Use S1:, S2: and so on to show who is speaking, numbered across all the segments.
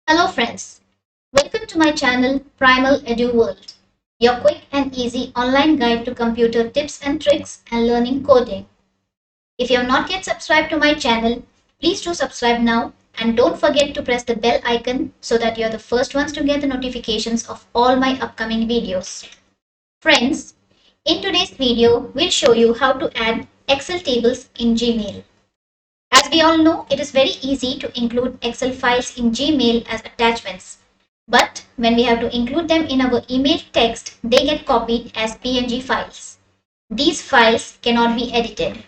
S1: Hello friends, welcome to my channel Primal Edu World, your quick and easy online guide to computer tips and tricks and learning coding. If you have not yet subscribed to my channel, please do subscribe now and don't forget to press the bell icon so that you are the first ones to get the notifications of all my upcoming videos. Friends, in today's video, we'll show you how to add Excel tables in Gmail. As we all know, it is very easy to include Excel files in Gmail as attachments. But when we have to include them in our email text, they get copied as PNG files. These files cannot be edited.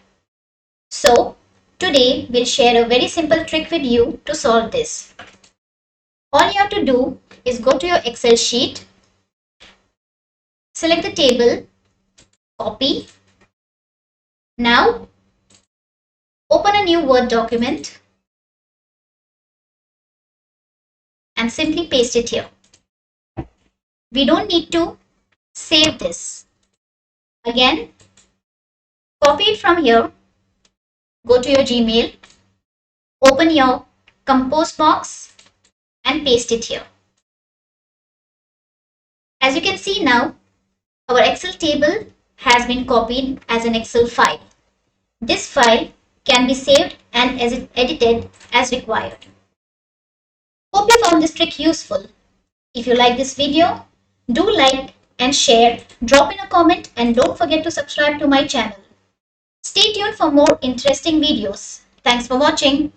S1: So, today we'll share a very simple trick with you to solve this. All you have to do is go to your Excel sheet, select the table, copy. Now, open a new Word document and simply paste it here. We don't need to save this. Again, copy it from here, go to your Gmail, open your compose box and paste it here. As you can see now, our Excel table has been copied as an Excel file. This file can be saved and edited as required. Hope you found this trick useful. If you like this video, do like and share, drop in a comment and don't forget to subscribe to my channel. Stay tuned for more interesting videos. Thanks for watching.